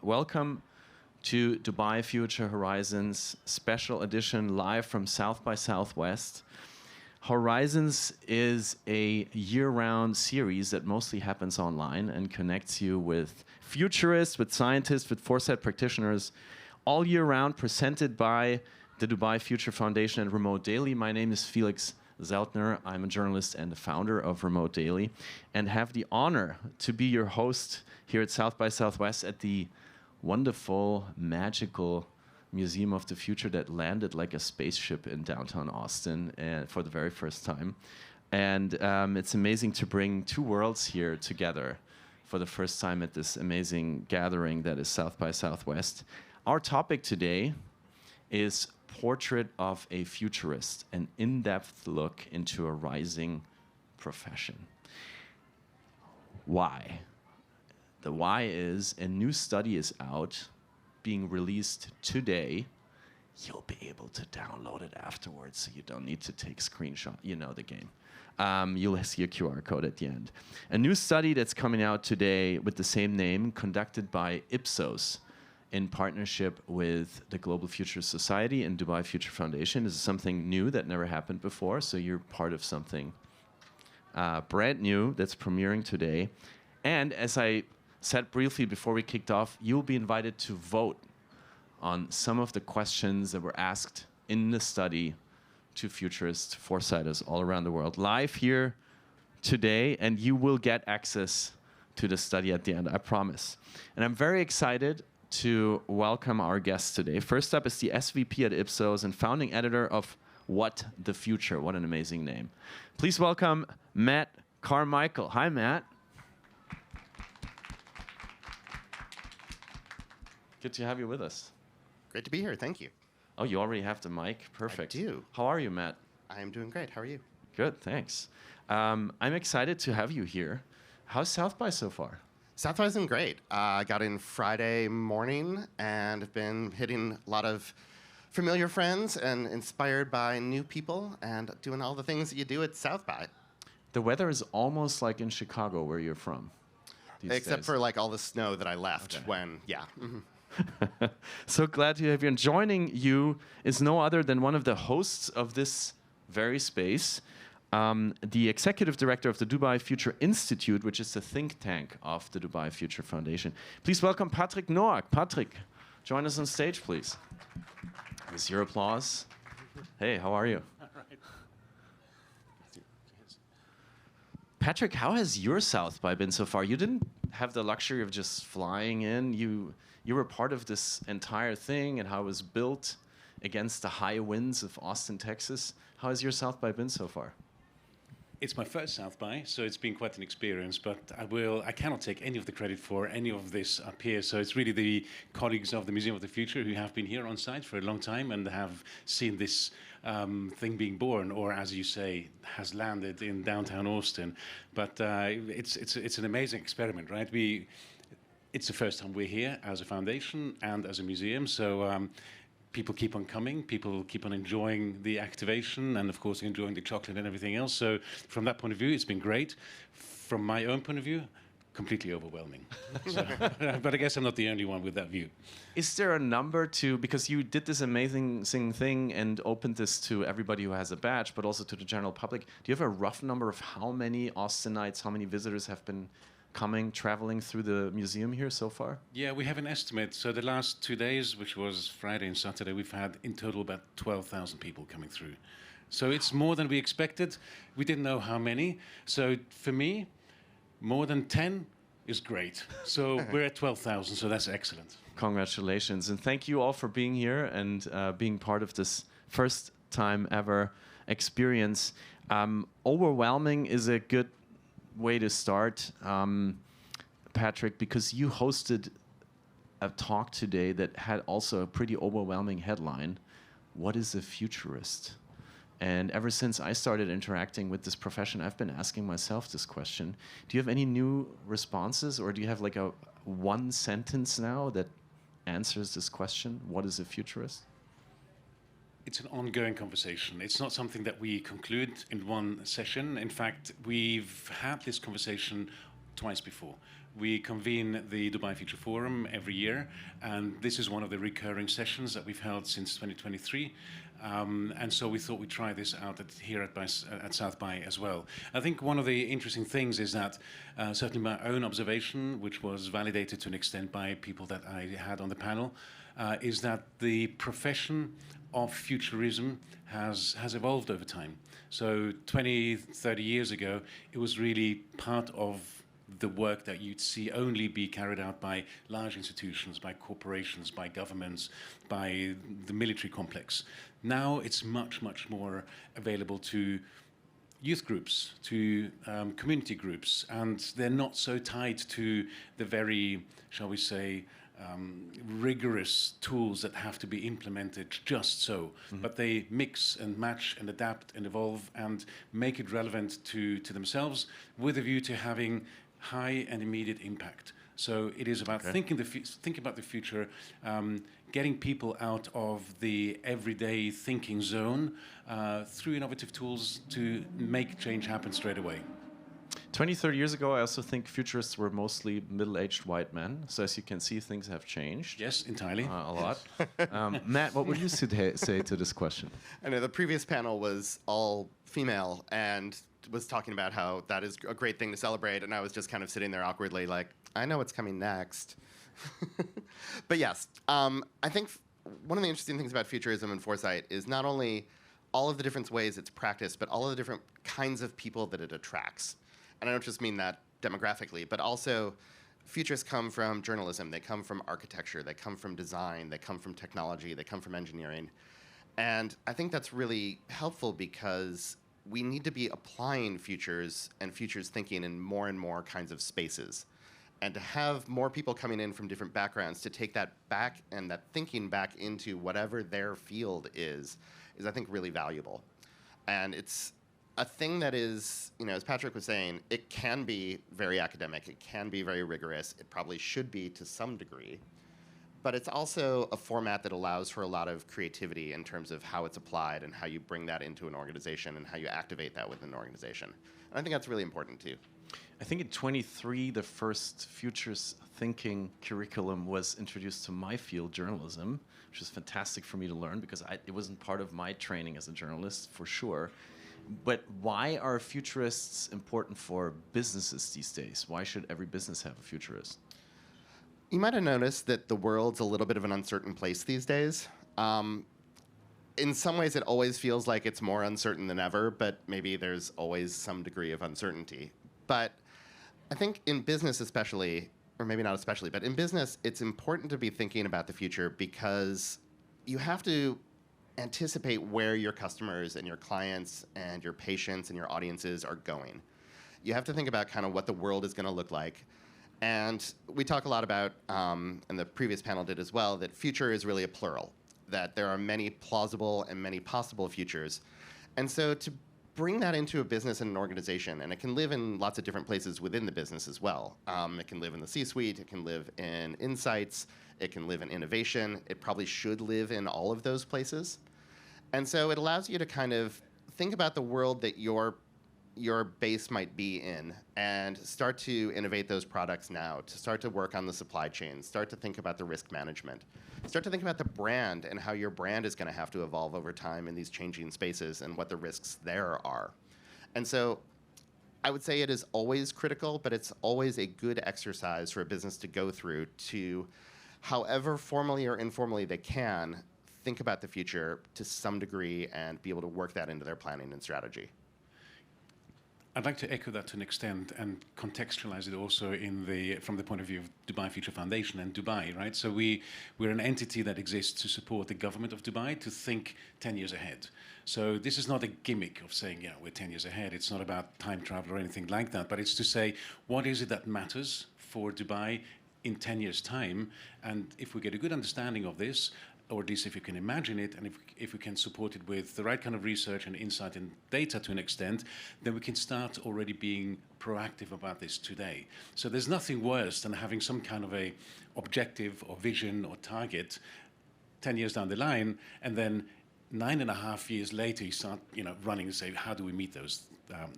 Welcome to Dubai Future Horizons special edition live from South by Southwest. Horizons is a year-round series that mostly happens online and connects you with futurists, with scientists, with foresight practitioners, all year round, presented by the Dubai Future Foundation and Remote Daily. My name is Felix Zeltner. I'm a journalist and the founder of Remote Daily, and have the honor to be your host here at South by Southwest at the wonderful, magical Museum of the Future that landed like a spaceship in downtown Austin for the very first time. And it's amazing to bring two worlds here together for the first time at this amazing gathering that is South by Southwest. Our topic today is Portrait of a Futurist, an in-depth look into a rising profession. Why? The why is a new study is out, being released today. You'll be able to download it afterwards, so you don't need to take screenshot. You know the game. You'll see a QR code at the end. A new study that's coming out today with the same name, conducted by Ipsos in partnership with the Global Foresight Society and Dubai Future Foundation. This is something new that never happened before, so you're part of something brand new that's premiering today. And as I said briefly before we kicked off, you'll be invited to vote on some of the questions that were asked in the study to futurists, foresighters all around the world, live here today, and you will get access to the study at the end, I promise. And I'm very excited to welcome our guests today. First up is the SVP at Ipsos and founding editor of What the Future. What an amazing name. Please welcome Matt Carmichael. Hi, Matt. Good to have you with us. Great to be here. Thank you. Oh, you already have the mic? Perfect. I do. How are you, Matt? I am doing great. How are you? Good, thanks. I'm excited to have you here. How's South by so far? South by's been great. I got in Friday morning and have been hitting a lot of familiar friends and inspired by new people and doing all the things that you do at South by. The weather is almost like in Chicago, where you're from. Except for like all the snow that I left when, yeah. Mm-hmm. So glad to have you. And joining you is no other than one of the hosts of this very space, the executive director of the Dubai Future Institute, which is the think tank of the Dubai Future Foundation. Please welcome Patrick Noack. Patrick, join us on stage, please. With your applause. Hey, how are you? All right. Patrick, how has your South by been so far? You didn't have the luxury of just flying in. You were part of this entire thing and how it was built against the high winds of Austin, Texas. How has your South by been so far? It's my first South by, so it's been quite an experience, but I cannot take any of the credit for any of this up here. So it's really the colleagues of the Museum of the Future who have been here on site for a long time and have seen this thing being born, or as you say, has landed in downtown Austin. But it's an amazing experiment, right? It's the first time we're here as a foundation and as a museum, so people keep on coming, people keep on enjoying the activation and, of course, enjoying the chocolate and everything else. So from that point of view, it's been great. From my own point of view, completely overwhelming. So, but I guess I'm not the only one with that view. Is there a number to, because you did this amazing thing and opened this to everybody who has a badge, but also to the general public, do you have a rough number of how many Austinites, how many visitors have been traveling through the museum here so far? Yeah, we have an estimate. So the last 2 days, which was Friday and Saturday, we've had in total about 12,000 people coming through. So it's more than we expected. We didn't know how many. So for me, more than 10 is great. So we're at 12,000, so that's excellent. Congratulations. And thank you all for being here and being part of this first time ever experience. Overwhelming is a good way to start, Patrick, because you hosted a talk today that had also a pretty overwhelming headline, What is a Futurist? And ever since I started interacting with this profession, I've been asking myself this question. Do you have any new responses, or do you have like a one sentence now that answers this question, what is a futurist? It's an ongoing conversation. It's not something that we conclude in one session. In fact, we've had this conversation twice before. we convene the Dubai Future Forum every year, and this is one of the recurring sessions that we've held since 2023. And so we thought we'd try this out here at South by as well. I think one of the interesting things is that certainly my own observation, which was validated to an extent by people that I had on the panel, is that the profession of futurism has evolved over time. So 20, 30 years ago, it was really part of the work that you'd see only be carried out by large institutions, by corporations, by governments, by the military complex. Now it's much, much more available to youth groups, to community groups, and they're not so tied to the very, shall we say, rigorous tools that have to be implemented just so, but they mix and match and adapt and evolve and make it relevant to themselves with a view to having high and immediate impact. So it is about thinking about the future, getting people out of the everyday thinking zone through innovative tools to make change happen straight away. 20, 30 years ago, I also think futurists were mostly middle-aged white men. So as you can see, things have changed. Yes, entirely. A lot. Matt, what would you say to this question? I know the previous panel was all female and was talking about how that is a great thing to celebrate, and I was just kind of sitting there awkwardly like, I know what's coming next. But yes, I think one of the interesting things about futurism and foresight is not only all of the different ways it's practiced, but all of the different kinds of people that it attracts. And I don't just mean that demographically, but also futurists come from journalism, they come from architecture, they come from design, they come from technology, they come from engineering. And I think that's really helpful because we need to be applying futures and futures thinking in more and more kinds of spaces. And to have more people coming in from different backgrounds to take that back and that thinking back into whatever their field is I think really valuable. And it's a thing that is, as Patrick was saying, it can be very academic, it can be very rigorous, it probably should be to some degree, but it's also a format that allows for a lot of creativity in terms of how it's applied and how you bring that into an organization and how you activate that within an organization. And I think that's really important too. I think in 23, the first futures thinking curriculum was introduced to my field, journalism, which was fantastic for me to learn because it wasn't part of my training as a journalist, for sure. But why are futurists important for businesses these days? Why should every business have a futurist? You might have noticed that the world's a little bit of an uncertain place these days. In some ways, it always feels like it's more uncertain than ever, but maybe there's always some degree of uncertainty. But I think in business especially, or maybe not especially, but in business, it's important to be thinking about the future because you have to anticipate where your customers and your clients and your patients and your audiences are going. You have to think about kind of what the world is going to look like. And we talk a lot about, and the previous panel did as well, that future is really a plural, that there are many plausible and many possible futures. And so to bring that into a business and an organization, and it can live in lots of different places within the business as well. It can live in the C-suite, it can live in insights, it can live in innovation. It probably should live in all of those places. And so it allows you to kind of think about the world that your base might be in and start to innovate those products now, to start to work on the supply chain, start to think about the risk management, start to think about the brand and how your brand is going to have to evolve over time in these changing spaces and what the risks there are. And so I would say it is always critical, but it's always a good exercise for a business to go through to, however formally or informally they can, think about the future to some degree and be able to work that into their planning and strategy. I'd like to echo that to an extent and contextualize it also from the point of view of Dubai Future Foundation and Dubai, right? So we're an entity that exists to support the government of Dubai to think 10 years ahead. So this is not a gimmick of saying, we're 10 years ahead. It's not about time travel or anything like that, but it's to say, what is it that matters for Dubai in 10 years' time? And if we get a good understanding of this, or at least if you can imagine it, and if we can support it with the right kind of research and insight and data to an extent, then we can start already being proactive about this today. So there's nothing worse than having some kind of a objective or vision or target 10 years down the line, and then 9.5 years later you start running and say, how do we meet those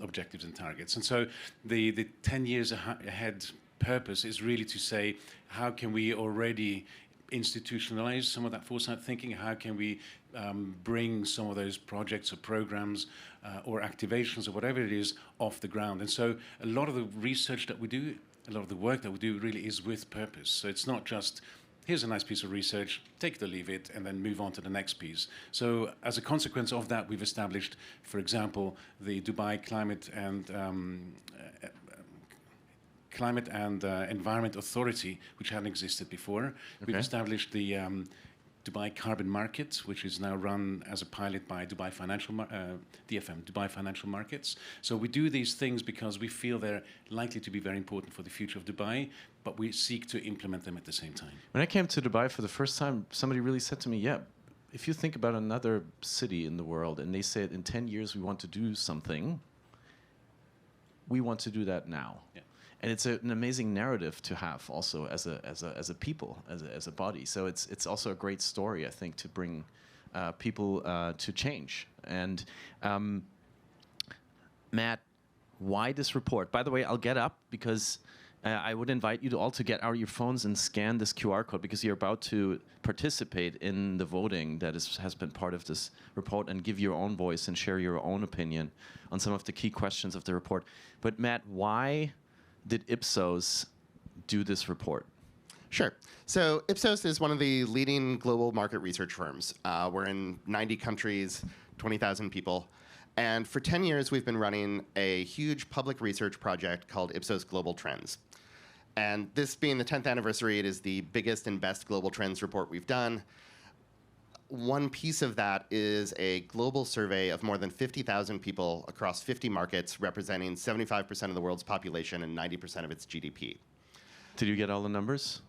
objectives and targets? And so the 10 years ahead purpose is really to say, how can we already institutionalize some of that foresight thinking? How can we bring some of those projects or programs or activations or whatever it is off the ground? And so a lot of the research that we do, a lot of the work that we do really is with purpose. So it's not just, here's a nice piece of research, take it or leave it, and then move on to the next piece. So as a consequence of that, we've established, for example, the Dubai Climate and Environment Authority, which hadn't existed before. Okay. We've established the Dubai Carbon Market, which is now run as a pilot by Dubai DFM, Dubai Financial Markets. So we do these things because we feel they're likely to be very important for the future of Dubai, but we seek to implement them at the same time. When I came to Dubai for the first time, somebody really said to me, yeah, if you think about another city in the world and they say in 10 years we want to do something, we want to do that now. Yeah. And it's an amazing narrative to have also as a people, as a body. So it's also a great story, I think, to bring people to change. And Matt, why this report? By the way, I'll get up because I would invite you to all to get out your phones and scan this QR code because you're about to participate in the voting that has been part of this report and give your own voice and share your own opinion on some of the key questions of the report. But Matt, why did Ipsos do this report? Sure. So Ipsos is one of the leading global market research firms. We're in 90 countries, 20,000 people. And for 10 years, we've been running a huge public research project called Ipsos Global Trends. And this being the 10th anniversary, it is the biggest and best global trends report we've done. One piece of that is a global survey of more than 50,000 people across 50 markets, representing 75% of the world's population and 90% of its GDP. Did you get all the numbers?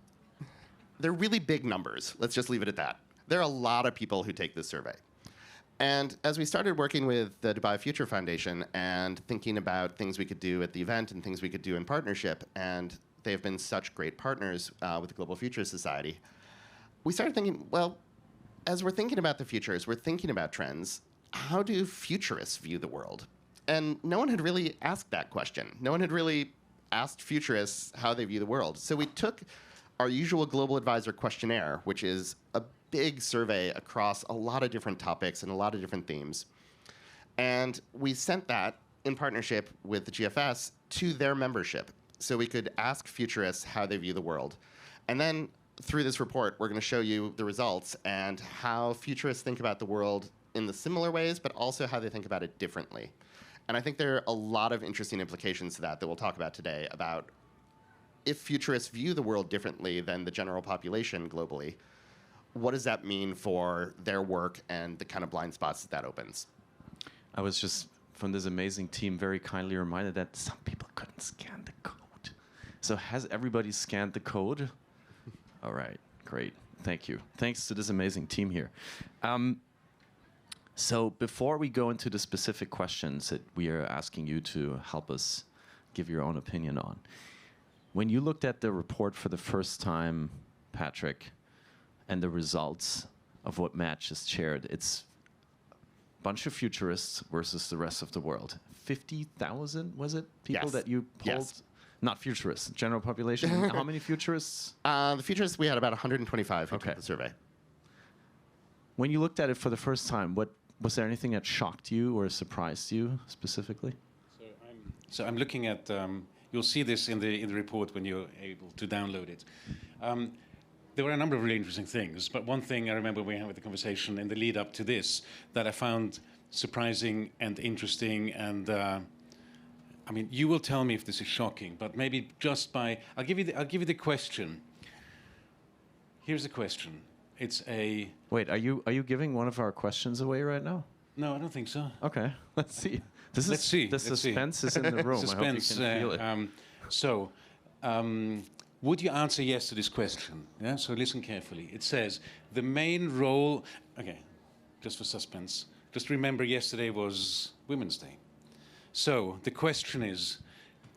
They're really big numbers. Let's just leave it at that. There are a lot of people who take this survey. And as we started working with the Dubai Future Foundation and thinking about things we could do at the event and things we could do in partnership, and they have been such great partners with the Global Foresight Society, we started thinking, well, as we're thinking about the future, as we're thinking about trends, how do futurists view the world? And no one had really asked that question. No one had really asked futurists how they view the world. So we took our usual Global Advisor questionnaire, which is a big survey across a lot of different topics and a lot of different themes. And we sent that in partnership with the GFS to their membership so we could ask futurists how they view the world. And then through this report, we're going to show you the results and how futurists think about the world in the similar ways, but also how they think about it differently. And I think there are a lot of interesting implications to that we'll talk about today about if futurists view the world differently than the general population globally, what does that mean for their work and the kind of blind spots that opens? I was just, from this amazing team, very kindly reminded that some people couldn't scan the code. So has everybody scanned the code? All right, great. Thank you. Thanks to this amazing team here. So before we go into the specific questions that we are asking you to help us give your own opinion on, when you looked at the report for the first time, Patrick, and the results of what Matt just shared, it's a bunch of futurists versus the rest of the world. 50,000, was it, people that you polled? Yes. Not futurists, general population. How many futurists? The futurists, we had about 125 who took the survey. When you looked at it for the first time, was there anything that shocked you or surprised you specifically? So I'm looking at, you'll see this in the report when you're able to download it. There were a number of really interesting things, but one thing I remember we had with the conversation in the lead up to this that I found surprising and interesting, and I mean, you will tell me if this is shocking, but maybe just by, I'll give you the question. Here's the question. It's a... Wait, are you giving one of our questions away right now? No, I don't think so. Okay, let's see. The suspense is in the room. Suspense, I hope you can feel it. Would you answer yes to this question? Yeah. So listen carefully. It says the main role. Okay, just for suspense. Just remember, yesterday was Women's Day. So the question is,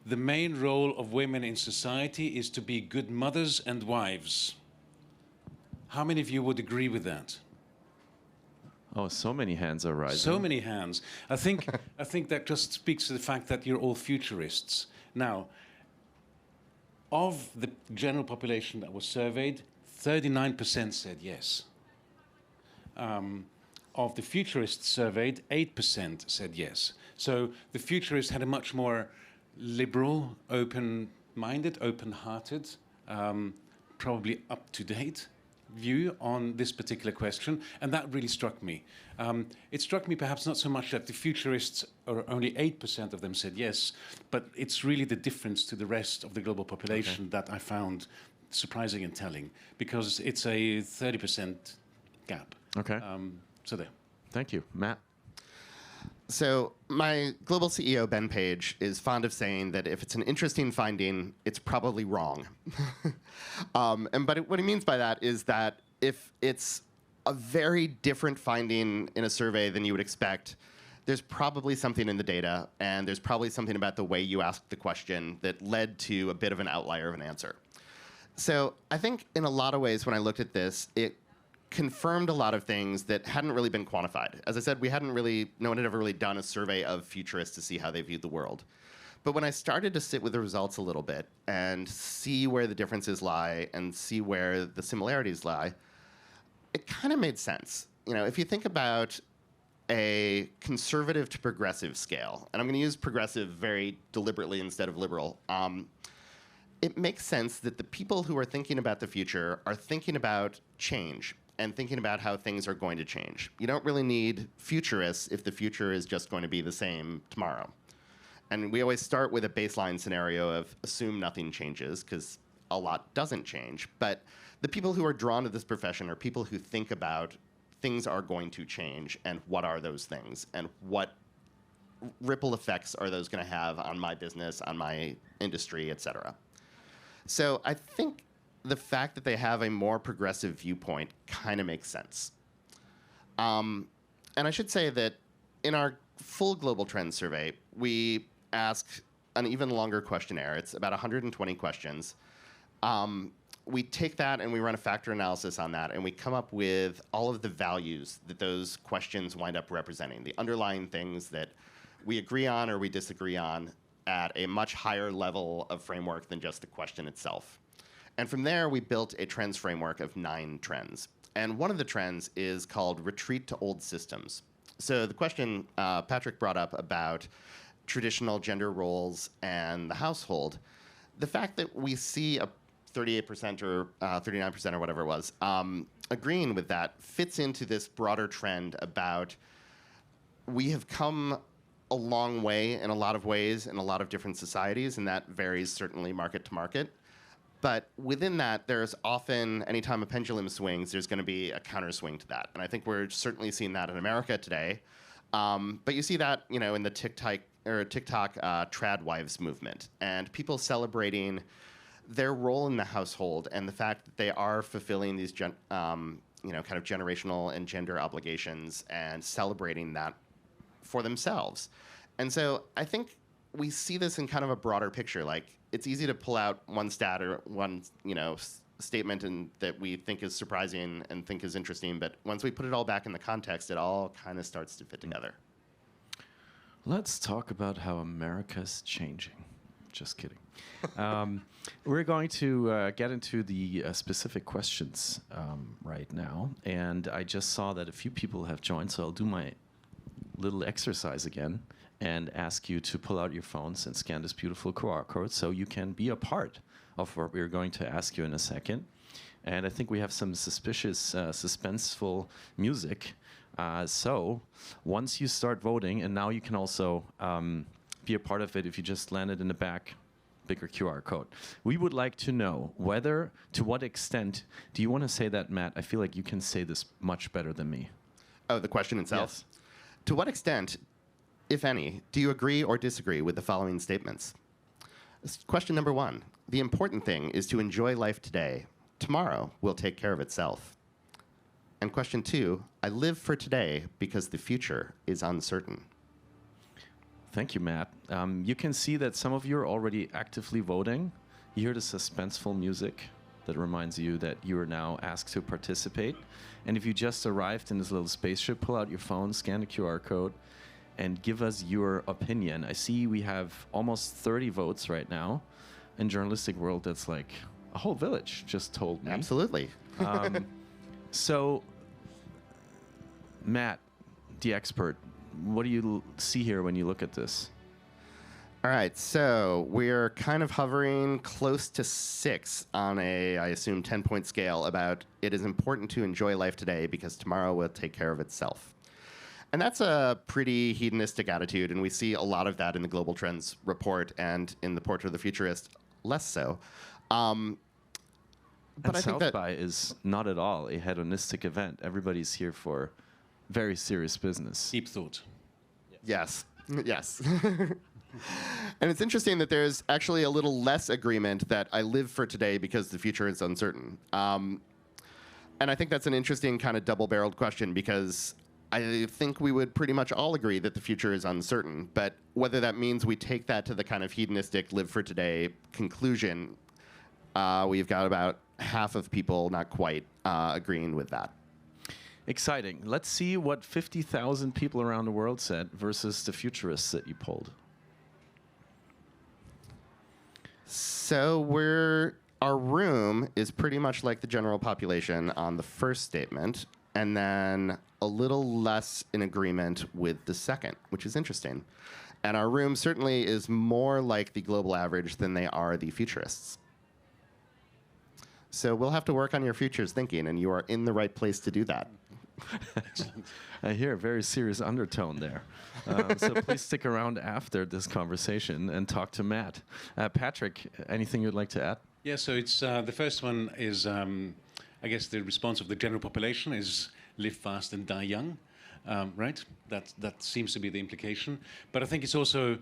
the main role of women in society is to be good mothers and wives. How many of you would agree with that? Oh, so many hands are rising. So many hands. I think that just speaks to the fact that you're all futurists. Now, Of the general population that was surveyed, 39% said yes. Of the futurists surveyed, 8% said yes. So the futurists had a much more liberal, open-minded, open-hearted, probably up-to-date view on this particular question, and that really struck me. It struck me perhaps not so much that the futurists, or only 8% of them said yes, but it's really the difference to the rest of the global population that I found surprising and telling, because it's a 30% gap. Okay. So there. Thank you. Matt? So my global CEO, Ben Page, is fond of saying that if it's an interesting finding, it's probably wrong. But what he means by that is that if it's a very different finding in a survey than you would expect, there's probably something in the data, and there's probably something about the way you asked the question that led to a bit of an outlier of an answer. So I think in a lot of ways when I looked at this, it confirmed a lot of things that hadn't really been quantified. As I said, no one had ever really done a survey of futurists to see how they viewed the world. But when I started to sit with the results a little bit and see where the differences lie and see where the similarities lie, it kind of made sense. You know, if you think about a conservative to progressive scale, and I'm going to use progressive very deliberately instead of liberal, it makes sense that the people who are thinking about the future are thinking about change and thinking about how things are going to change. You don't really need futurists if the future is just going to be the same tomorrow. And we always start with a baseline scenario of assume nothing changes, because a lot doesn't change. But the people who are drawn to this profession are people who think about things are going to change, and what are those things, and what ripple effects are those going to have on my business, on my industry, et cetera. So I think the fact that they have a more progressive viewpoint kind of makes sense. And I should say that in our full global trends survey, we ask an even longer questionnaire. It's about 120 questions. We take that and we run a factor analysis on that, and we come up with all of the values that those questions wind up representing, the underlying things that we agree on or we disagree on at a much higher level of framework than just the question itself. And from there, we built a trends framework of 9 trends. And one of the trends is called retreat to old systems. So the question Patrick brought up about traditional gender roles and the household, the fact that we see a 38% or 39% or whatever it was agreeing with that fits into this broader trend about we have come a long way in a lot of ways in a lot of different societies, and that varies certainly market to market. But within that, there's often, anytime a pendulum swings, there's going to be a counterswing to that. And I think we're certainly seeing that in America today. But you see that, you know, in the TikTok trad wives movement, and people celebrating their role in the household and the fact that they are fulfilling these kind of generational and gender obligations and celebrating that for themselves. And so I think we see this in kind of a broader picture. Like, it's easy to pull out one stat or one, statement that we think is surprising and think is interesting, but once we put it all back in the context, it all kind of starts to fit together. Let's talk about how America's changing. Just kidding. We're going to get into the specific questions right now, and I just saw that a few people have joined, so I'll do my little exercise again and ask you to pull out your phones and scan this beautiful QR code so you can be a part of what we're going to ask you in a second. And I think we have some suspicious, suspenseful music. So once you start voting, and now you can also be a part of it if you just landed in the back, bigger QR code. We would like to know to what extent, do you want to say that, Matt? I feel like you can say this much better than me. Oh, the question itself? Yes. To what extent, if any, do you agree or disagree with the following statements? Question number 1. The important thing is to enjoy life today. Tomorrow will take care of itself. And question 2, I live for today because the future is uncertain. Thank you, Matt. You can see that some of you are already actively voting. You hear the suspenseful music that reminds you that you are now asked to participate. And if you just arrived in this little spaceship, pull out your phone, scan the QR code, and give us your opinion. I see we have almost 30 votes right now. in journalistic world that's like a whole village just told me. Absolutely. So, Matt, the expert, what do you see here when you look at this? All right, so we're kind of hovering close to 6 on a, I assume, 10-point scale about it is important to enjoy life today because tomorrow will take care of itself. And that's a pretty hedonistic attitude, and we see a lot of that in the Global Trends report and in the Portrait of the Futurist, less so. But I think South by is not at all a hedonistic event. Everybody's here for very serious business. Deep thought. Yes, yes. And it's interesting that there's actually a little less agreement that I live for today because the future is uncertain. And I think that's an interesting kind of double-barreled question because I think we would pretty much all agree that the future is uncertain. But whether that means we take that to the kind of hedonistic live for today conclusion, we've got about half of people not quite agreeing with that. Exciting. Let's see what 50,000 people around the world said versus the futurists that you polled. So our room is pretty much like the general population on the first statement, and then a little less in agreement with the second, which is interesting. And our room certainly is more like the global average than they are the futurists. So we'll have to work on your futures thinking, and you are in the right place to do that. I hear a very serious undertone there. So please stick around after this conversation and talk to Matt. Patrick, anything you'd like to add? Yeah, so it's the first one is, I guess the response of the general population is live fast and die young, right? That seems to be the implication. But I think it's also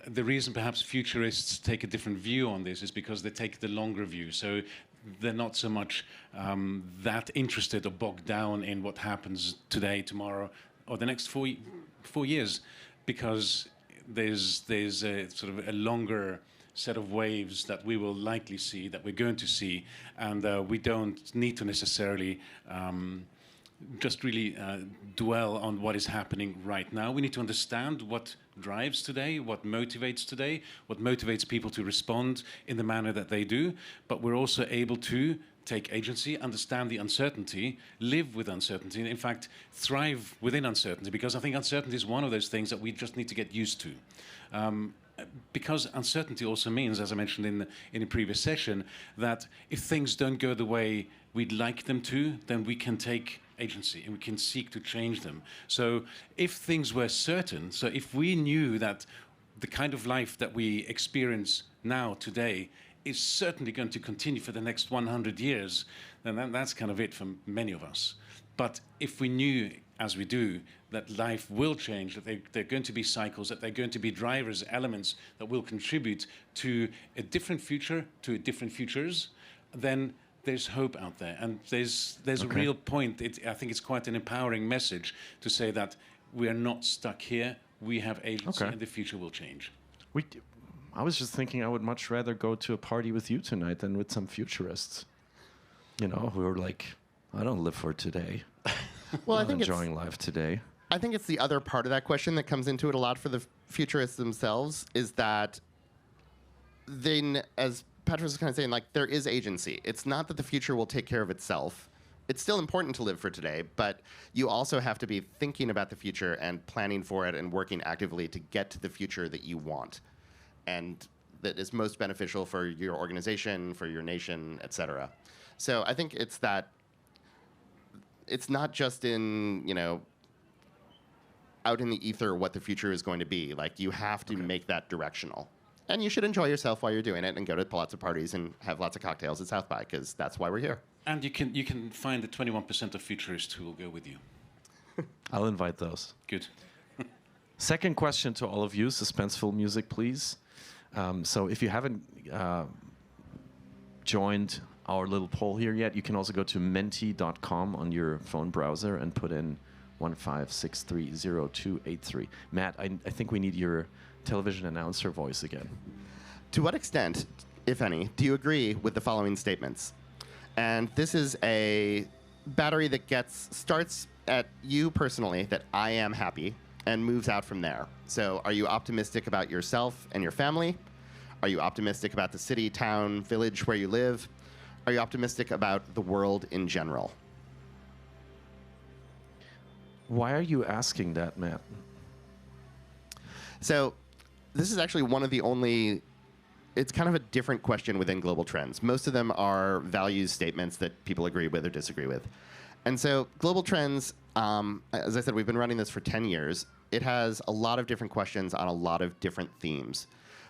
the reason perhaps futurists take a different view on this is because they take the longer view. So they're not so much that interested or bogged down in what happens today, tomorrow, or the next 4 years, because there's a sort of a longer set of waves that we will likely see, that we're going to see, and we don't need to necessarily just really dwell on what is happening right now. We need to understand what drives today, what motivates people to respond in the manner that they do, but we're also able to take agency, understand the uncertainty, live with uncertainty, and in fact, thrive within uncertainty, because I think uncertainty is one of those things that we just need to get used to. Because uncertainty also means, as I mentioned in the previous session, that if things don't go the way we'd like them to, then we can take agency and we can seek to change them. So if things were certain, so if we knew that the kind of life that we experience now, today, is certainly going to continue for the next 100 years, then that's kind of it for many of us. But if we knew, as we do, that life will change, that there are going to be cycles, that there are going to be drivers, elements that will contribute to a different future, to different futures, then there's hope out there. And there's a real point. I think it's quite an empowering message to say that we are not stuck here. We have agency, and the future will change. I was just thinking I would much rather go to a party with you tonight than with some futurists, who are like, I don't live for today. Well, I'm enjoying life today. I think it's the other part of that question that comes into it a lot for the futurists themselves is that then, as Patrick was kind of saying, like, there is agency. It's not that the future will take care of itself. It's still important to live for today, but you also have to be thinking about the future and planning for it and working actively to get to the future that you want and that is most beneficial for your organization, for your nation, et cetera. So I think it's that it's not just in, out in the ether what the future is going to be. Like, you have to make that directional. And you should enjoy yourself while you're doing it and go to lots of parties and have lots of cocktails at South by, because that's why we're here. And you can find the 21% of futurists who will go with you. I'll invite those. Good. Second question to all of you, suspenseful music, please. So if you haven't joined our little poll here yet, you can also go to menti.com on your phone browser and put in 15630283. Matt, I think we need your television announcer voice again. To what extent, if any, do you agree with the following statements? And this is a battery that starts at you personally, that I am happy, and moves out from there. So are you optimistic about yourself and your family? Are you optimistic about the city, town, village where you live? Are you optimistic about the world in general? Why are you asking that, Matt? So this is actually one of the only, it's kind of a different question within global trends. Most of them are values statements that people agree with or disagree with. And so global trends, as I said, we've been running this for 10 years. It has a lot of different questions on a lot of different themes.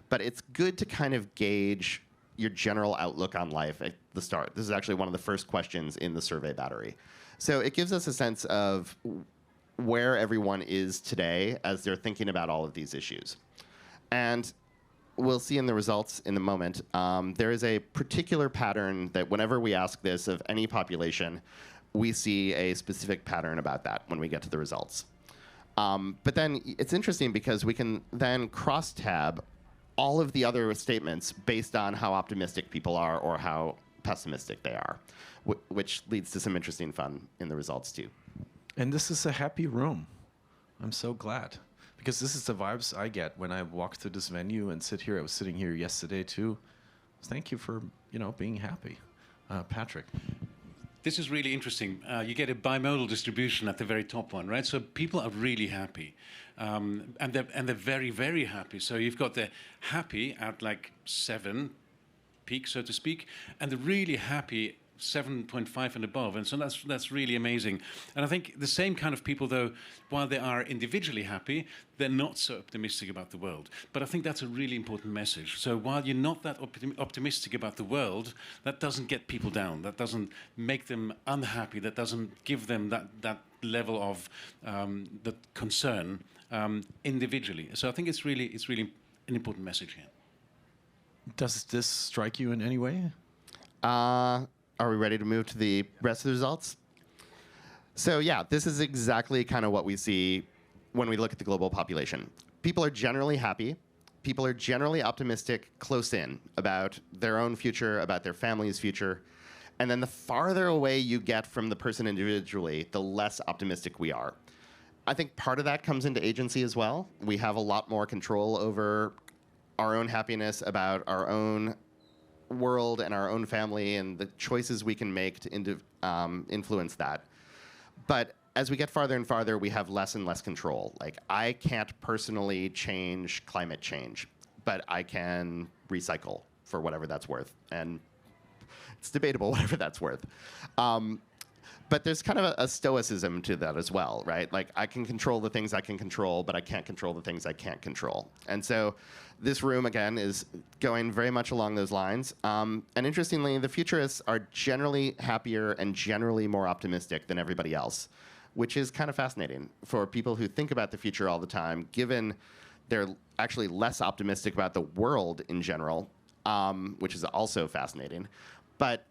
But it's good to kind of gauge your general outlook on life at the start. This is actually one of the first questions in the survey battery. So it gives us a sense of where everyone is today as they're thinking about all of these issues. And we'll see in the results in a moment, there is a particular pattern that whenever we ask this of any population, we see a specific pattern about that when we get to the results. But then it's interesting because we can then cross-tab all of the other statements based on how optimistic people are or how pessimistic they are, which leads to some interesting fun in the results too. And this is a happy room. I'm so glad. Because this is the vibes I get when I walk through this venue and sit here. I was sitting here yesterday too. Thank you for, being happy. Patrick. This is really interesting. You get a bimodal distribution at the very top one, right? So people are really happy. And they're very, very happy. So you've got the happy at like 7 peak, so to speak, and the really happy 7.5 and above. And so that's really amazing. And I think the same kind of people, though, while they are individually happy, they're not so optimistic about the world. But I think that's a really important message. So while you're not that optimistic about the world, that doesn't get people down. That doesn't make them unhappy. That doesn't give them that level of the concern individually. So I think it's really an important message here. Does this strike you in any way? Are we ready to move to the rest of the results? So yeah, this is exactly kind of what we see when we look at the global population. People are generally happy. People are generally optimistic, close in, about their own future, about their family's future. And then the farther away you get from the person individually, the less optimistic we are. I think part of that comes into agency as well. We have a lot more control over our own happiness, about our own world and our own family and the choices we can make to influence that. But as we get farther and farther, we have less and less control. Like, I can't personally change climate change, but I can recycle for whatever that's worth. And it's debatable whatever that's worth. But there's kind of a stoicism to that as well, right? Like, I can control the things I can control, but I can't control the things I can't control. And so this room, again, is going very much along those lines. And interestingly, the futurists are generally happier and generally more optimistic than everybody else, which is kind of fascinating for people who think about the future all the time, given they're actually less optimistic about the world in general, which is also fascinating. But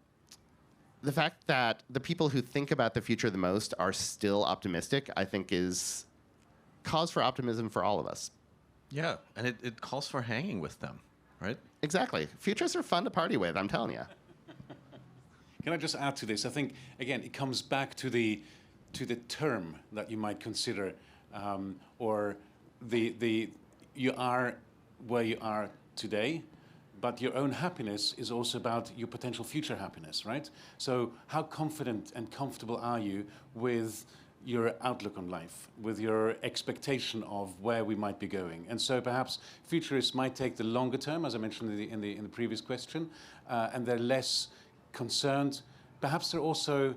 the fact that the people who think about the future the most are still optimistic, I think, is cause for optimism for all of us. Yeah, and it calls for hanging with them, right? Exactly. Futurists are fun to party with, I'm telling you. Can I just add to this? I think, again, it comes back to the term that you might consider, or you are where you are today, but your own happiness is also about your potential future happiness, right? So how confident and comfortable are you with your outlook on life, with your expectation of where we might be going? And so perhaps futurists might take the longer term, as I mentioned in the previous question, and they're less concerned. Perhaps they're also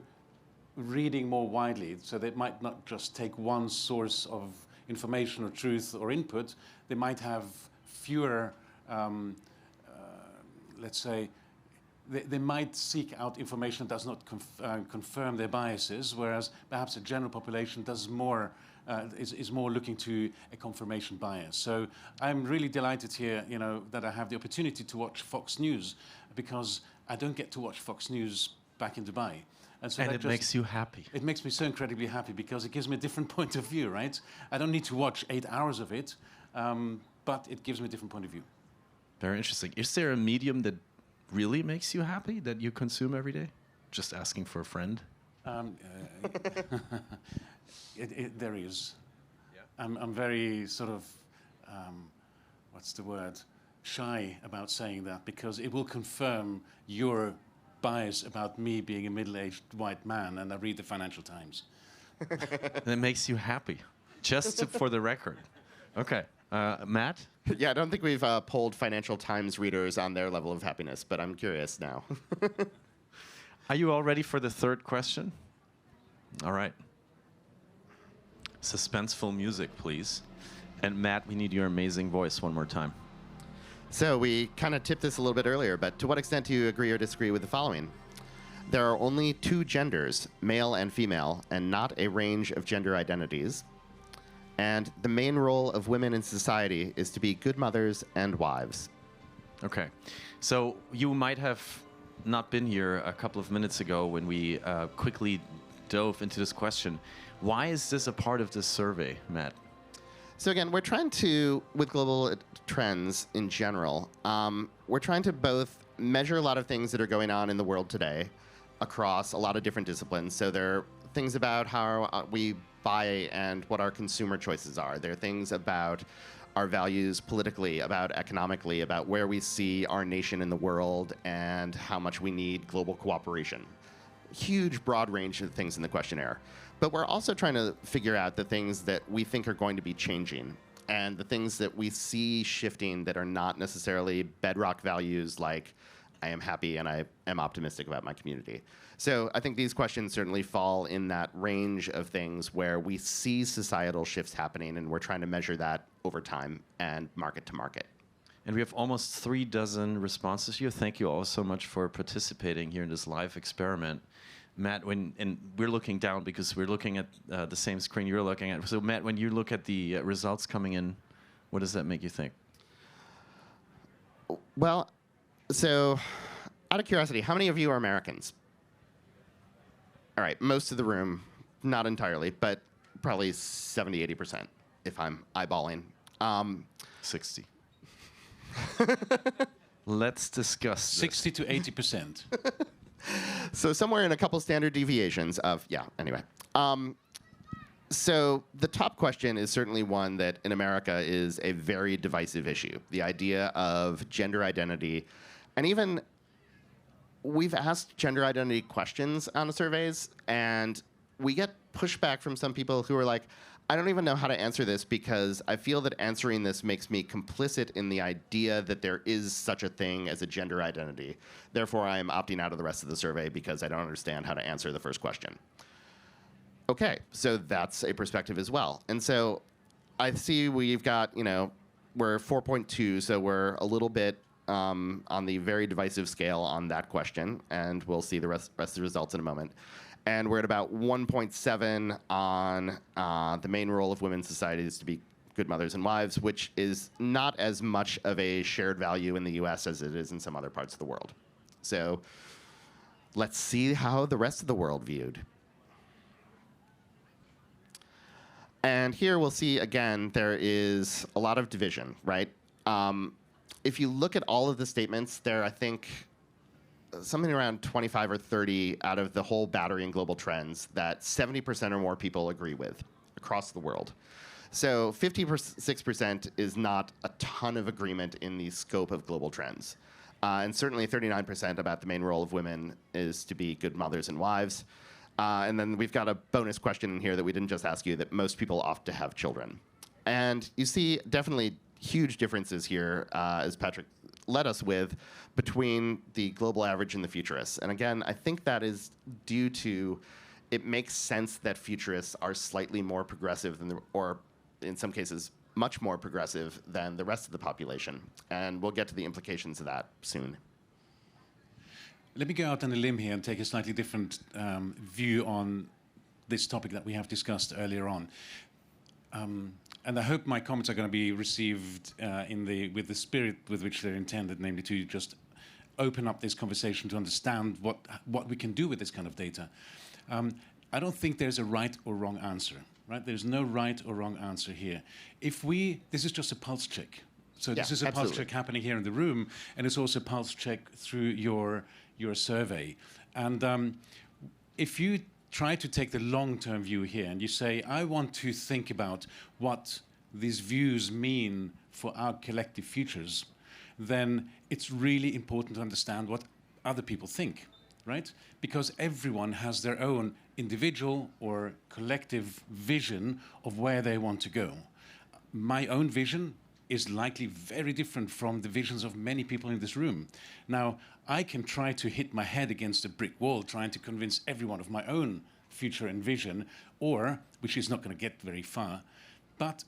reading more widely, so they might not just take one source of information or truth or input. They might have fewer, let's say, they might seek out information that does not confirm their biases, whereas perhaps the general population does more, is more looking to a confirmation bias. So I'm really delighted here, that I have the opportunity to watch Fox News, because I don't get to watch Fox News back in Dubai. So and it makes you happy. It makes me so incredibly happy because it gives me a different point of view, right? I don't need to watch 8 hours of it, but it gives me a different point of view. Very interesting. Is there a medium that really makes you happy that you consume every day? Just asking for a friend. There is. Yeah. I'm very sort of, what's the word? shy about saying that because it will confirm your bias about me being a middle-aged white man, and I read the Financial Times. That makes you happy, for the record. Okay, Matt? Yeah, I don't think we've polled Financial Times readers on their level of happiness, but I'm curious now. Are you all ready for the third question? All right. Suspenseful music, please. And Matt, we need your amazing voice one more time. So we kind of tipped this a little bit earlier, but to what extent do you agree or disagree with the following? There are only two genders, male and female, and not a range of gender identities. And the main role of women in society is to be good mothers and wives. Okay. So you might have not been here a couple of minutes ago when we quickly dove into this question. Why is this a part of this survey, Matt? So again, we're trying to, with global trends in general, we're trying to both measure a lot of things that are going on in the world today across a lot of different disciplines. So there are things about how we buy and what our consumer choices are. There are things about our values politically, about economically, about where we see our nation in the world and how much we need global cooperation. Huge, broad range of things in the questionnaire. But we're also trying to figure out the things that we think are going to be changing and the things that we see shifting that are not necessarily bedrock values like I am happy and I am optimistic about my community. So I think these questions certainly fall in that range of things where we see societal shifts happening and we're trying to measure that over time and market to market. And we have almost 36 responses here. Thank you all so much for participating here in this live experiment. Matt, and we're looking down because we're looking at the same screen you're looking at. So Matt, when you look at the results coming in, what does that make you think? Well, so out of curiosity, how many of you are Americans? All right, most of the room, not entirely, but probably 70, 80%, if I'm eyeballing. 60. Let's discuss 60 to 80%. So somewhere in a couple standard deviations of, yeah, anyway. So the top question is certainly one that in America is a very divisive issue. The idea of gender identity, and even we've asked gender identity questions on the surveys, and we get pushback from some people who are like, I don't even know how to answer this because I feel that answering this makes me complicit in the idea that there is such a thing as a gender identity. Therefore, I am opting out of the rest of the survey because I don't understand how to answer the first question. Okay, so that's a perspective as well. And so I see we've got, we're 4.2, so we're a little bit on the very divisive scale on that question, and we'll see the rest of the results in a moment. And we're at about 1.7 on the main role of women's societies to be good mothers and wives, which is not as much of a shared value in the US as it is in some other parts of the world. So let's see how the rest of the world viewed. And here we'll see, again, there is a lot of division, right? If you look at all of the statements, there are, I think, something around 25 or 30 out of the whole battery in global trends that 70% or more people agree with across the world. So 56% is not a ton of agreement in the scope of global trends. And certainly 39% about the main role of women is to be good mothers and wives. And then we've got a bonus question in here that we didn't just ask you, that most people opt to have children. And you see definitely huge differences here, as Patrick led us with, between the global average and the futurists. And again, I think that is due to, it makes sense that futurists are slightly more progressive than or in some cases, much more progressive than the rest of the population. And we'll get to the implications of that soon. Let me go out on a limb here and take a slightly different view on this topic that we have discussed earlier on. And I hope my comments are going to be received with the spirit with which they're intended, namely to just open up this conversation to understand what we can do with this kind of data. I don't think there's a right or wrong answer, right? There's no right or wrong answer here. This is just a pulse check. So this is a pulse check happening here in the room, and it's also a pulse check through your survey. And if you try to take the long-term view here and you say, I want to think about what these views mean for our collective futures, then it's really important to understand what other people think, right? Because everyone has their own individual or collective vision of where they want to go. My own vision is likely very different from the visions of many people in this room. Now, I can try to hit my head against a brick wall trying to convince everyone of my own future and vision, or, which is not going to get very far, but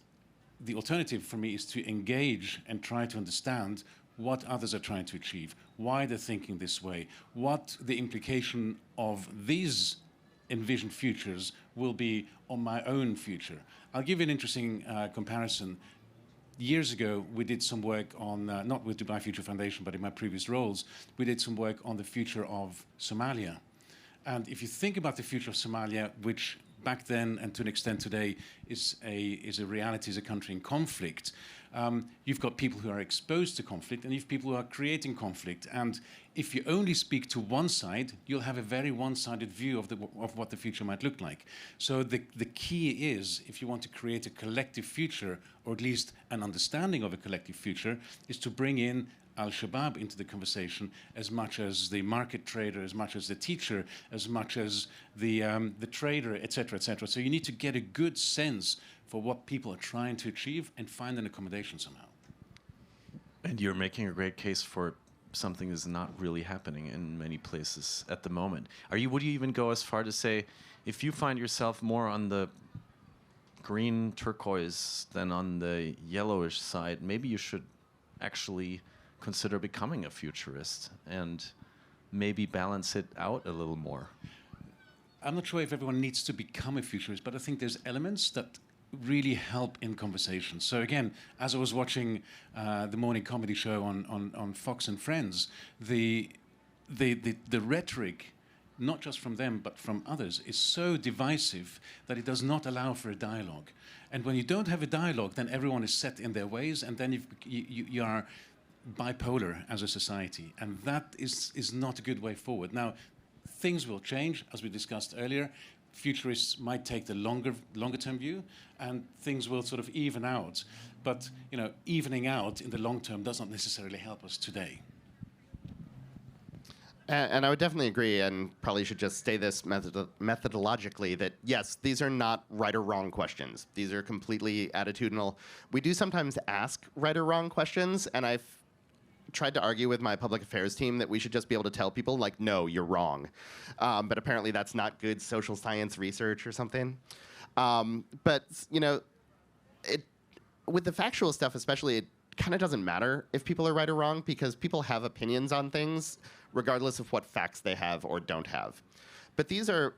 the alternative for me is to engage and try to understand what others are trying to achieve, why they're thinking this way, what the implication of these envisioned futures will be on my own future. I'll give you an interesting comparison. Years ago, we did some work on, not with Dubai Future Foundation, but in my previous roles, we did some work on the future of Somalia. And if you think about the future of Somalia, which back then and to an extent today is a reality, is a country in conflict, you've got people who are exposed to conflict and you've people who are creating conflict. And if you only speak to one side, you'll have a very one-sided view of what the future might look like. So the key is, if you want to create a collective future, or at least an understanding of a collective future, is to bring in Al-Shabaab into the conversation as much as the market trader, as much as the teacher, as much as the trader, et cetera, et cetera. So you need to get a good sense for what people are trying to achieve and find an accommodation somehow. And you're making a great case for something that's not really happening in many places at the moment. Would you even go as far to say, if you find yourself more on the green turquoise than on the yellowish side, maybe you should actually consider becoming a futurist and maybe balance it out a little more? I'm not sure if everyone needs to become a futurist, but I think there's elements that really help in conversation. So again, as I was watching the morning comedy show on Fox and Friends, the rhetoric, not just from them but from others, is so divisive that it does not allow for a dialogue. And when you don't have a dialogue, then everyone is set in their ways, and then you are bipolar as a society, and that is not a good way forward. Now, things will change, as we discussed earlier. Futurists might take the longer-term view, and things will sort of even out. But evening out in the long term doesn't necessarily help us today. And I would definitely agree, and probably should just say this methodologically, that yes, these are not right or wrong questions. These are completely attitudinal. We do sometimes ask right or wrong questions, and I've tried to argue with my public affairs team that we should just be able to tell people, like, no, you're wrong. But apparently that's not good social science research or something. But, with the factual stuff especially, it kind of doesn't matter if people are right or wrong, because people have opinions on things regardless of what facts they have or don't have. But these are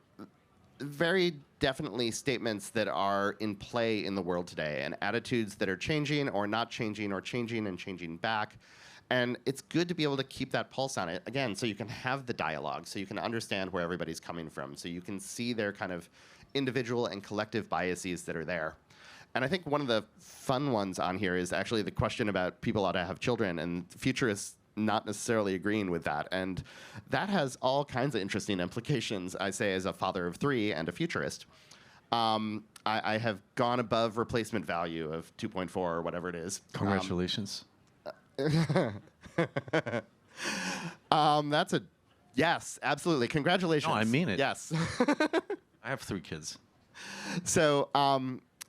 very definitely statements that are in play in the world today, and attitudes that are changing or not changing, or changing and changing back. And it's good to be able to keep that pulse on it, again, so you can have the dialogue, so you can understand where everybody's coming from, so you can see their kind of individual and collective biases that are there. And I think one of the fun ones on here is actually the question about people ought to have children, and futurists not necessarily agreeing with that. And that has all kinds of interesting implications, I say, as a father of three and a futurist. I have gone above replacement value of 2.4 or whatever it is. Congratulations. That's a yes, absolutely. Congratulations. No, I mean it. Yes. I have 3 kids. So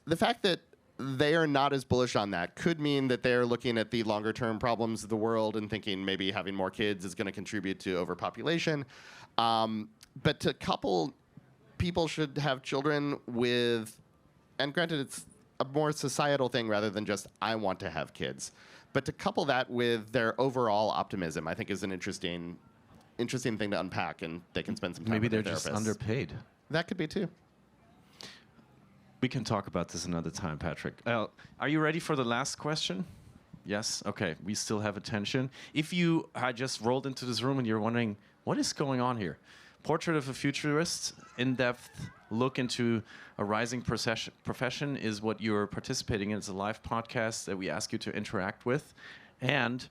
the fact that they are not as bullish on that could mean that they're looking at the longer term problems of the world and thinking maybe having more kids is going to contribute to overpopulation. But to couple people should have children with, and granted it's a more societal thing rather than just I want to have kids. But to couple that with their overall optimism, I think is an interesting thing to unpack, and they can spend some time with their Maybe they're just therapists. underpaid. That could be too. We can talk about this another time, Patrick. Are you ready for the last question? Yes? Okay. We still have attention. If you had just rolled into this room and you're wondering, what is going on here? Portrait of a Futurist, in-depth look into a rising profession is what you're participating in. It's a live podcast that we ask you to interact with. And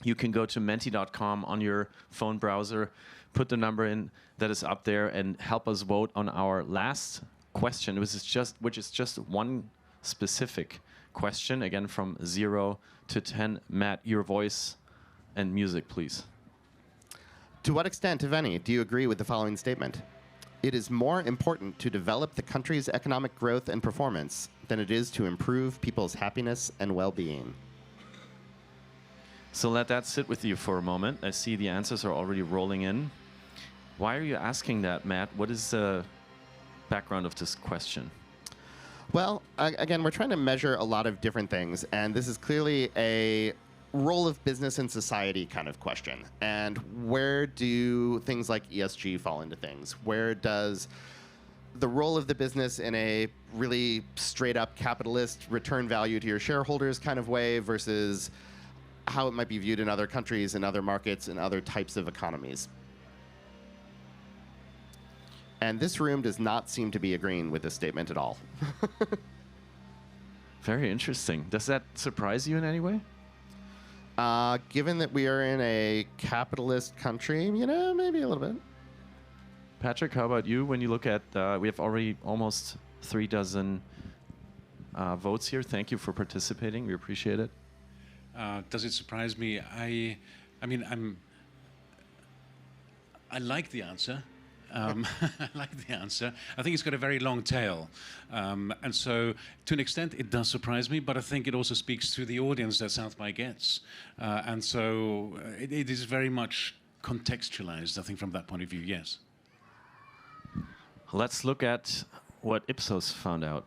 you can go to menti.com on your phone browser, put the number in that is up there, and help us vote on our last question, which is just one specific question, again from 0 to 10. Matt, your voice and music, please. To what extent, if any, do you agree with the following statement? It is more important to develop the country's economic growth and performance than it is to improve people's happiness and well-being. So let that sit with you for a moment. I see the answers are already rolling in. Why are you asking that, Matt? What is the background of this question? Well, again, we're trying to measure a lot of different things, and this is clearly a role of business in society kind of question. And where do things like ESG fall into things? Where does the role of the business in a really straight up capitalist return value to your shareholders kind of way versus how it might be viewed in other countries and other markets and other types of economies? And this room does not seem to be agreeing with this statement at all. Very interesting. Does that surprise you in any way? Given that we are in a capitalist country, you know, maybe a little bit. Patrick, how about you? When you look at, we have already almost 36 votes here. Thank you for participating. We appreciate it. Does it surprise me? I mean, I like the answer. I like the answer. I think it's got a very long tail. And so, to an extent, it does surprise me, but I think it also speaks to the audience that South by gets. And so, it is very much contextualized, I think, from that point of view, yes. Let's look at what Ipsos found out.